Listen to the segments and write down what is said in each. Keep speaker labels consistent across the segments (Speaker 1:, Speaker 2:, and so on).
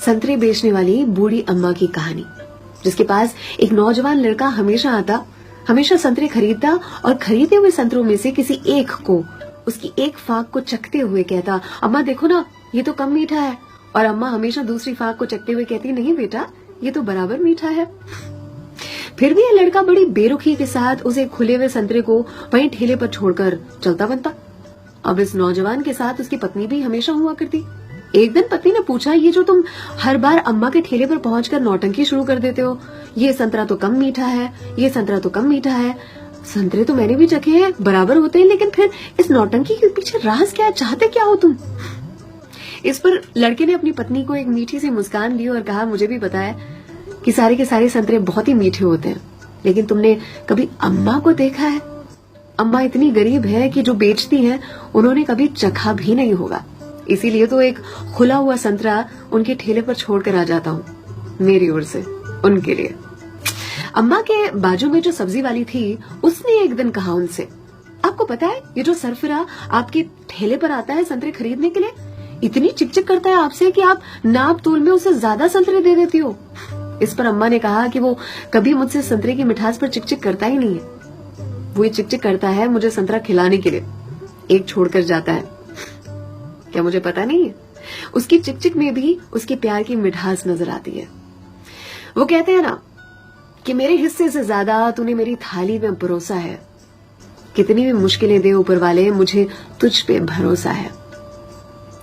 Speaker 1: संतरे बेचने वाली बूढ़ी अम्मा की कहानी, जिसके पास एक नौजवान लड़का हमेशा आता, हमेशा संतरे खरीदता और खरीदे हुए संतरों में से किसी एक को, उसकी एक फाक को चखते हुए कहता, अम्मा देखो ना, ये तो कम मीठा है। और अम्मा हमेशा दूसरी फाक को चखते हुए कहती, नहीं बेटा, ये तो बराबर मीठा है। फिर भी ये लड़का बड़ी बेरुखी के साथ उसे खुले हुए संतरे को वहीं ठेले पर छोड़कर चलता बनता। अब इस नौजवान के साथ उसकी पत्नी भी हमेशा हुआ करती। एक दिन पत्नी ने पूछा, ये जो तुम हर बार अम्मा के ठेले पर पहुंचकर नौटंकी शुरू कर देते हो, ये संतरा तो कम मीठा है, ये संतरा तो कम मीठा है। संतरे तो मैंने भी चखे हैं, बराबर होते हैं, लेकिन फिर इस नौटंकी के पीछे राज क्या है, चाहते क्या हो तुम? इस पर लड़के ने अपनी पत्नी को एक मीठी सी मुस्कान दी और कहा, मुझे भी पता है कि सारे के सारे संतरे बहुत ही मीठे होते हैं, लेकिन तुमने कभी अम्मा को देखा है? अम्मा इतनी गरीब है कि जो बेचती हैं उन्होंने कभी चखा भी नहीं होगा, इसीलिए तो एक खुला हुआ संतरा उनके ठेले पर छोड़कर आ जाता हूँ, मेरी ओर से उनके लिए। अम्मा के बाजू में जो सब्जी वाली थी, उसने एक दिन कहा उनसे, आपको पता है ये जो सरफिरा आपके ठेले पर आता है संतरे खरीदने के लिए, इतनी चिकचिक करता है आपसे कि आप नाप तोल में उसे ज्यादा संतरे दे देती हो। इस पर अम्मा ने कहा कि वो कभी मुझसे संतरे की मिठास पर चिकचिक करता ही नहीं है, वो ये चिकचिक करता है मुझे संतरा खिलाने के लिए, एक छोड़कर जाता है। क्या मुझे पता नहीं है? उसकी चिकचिक में भी उसके प्यार की मिठास नजर आती है। वो कहते हैं ना कि मेरे हिस्से से ज्यादा तूने मेरी थाली में परोसा है, कितनी भी मुश्किलें दे ऊपर वाले, मुझे तुझ पे भरोसा है।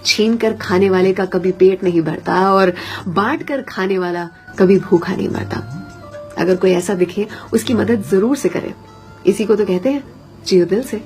Speaker 1: छीन कर खाने वाले का कभी पेट नहीं भरता और बांट कर खाने वाला कभी भूखा नहीं मरता। अगर कोई ऐसा दिखे, उसकी मदद जरूर से करे। इसी को तो कहते हैं जियो दिल से।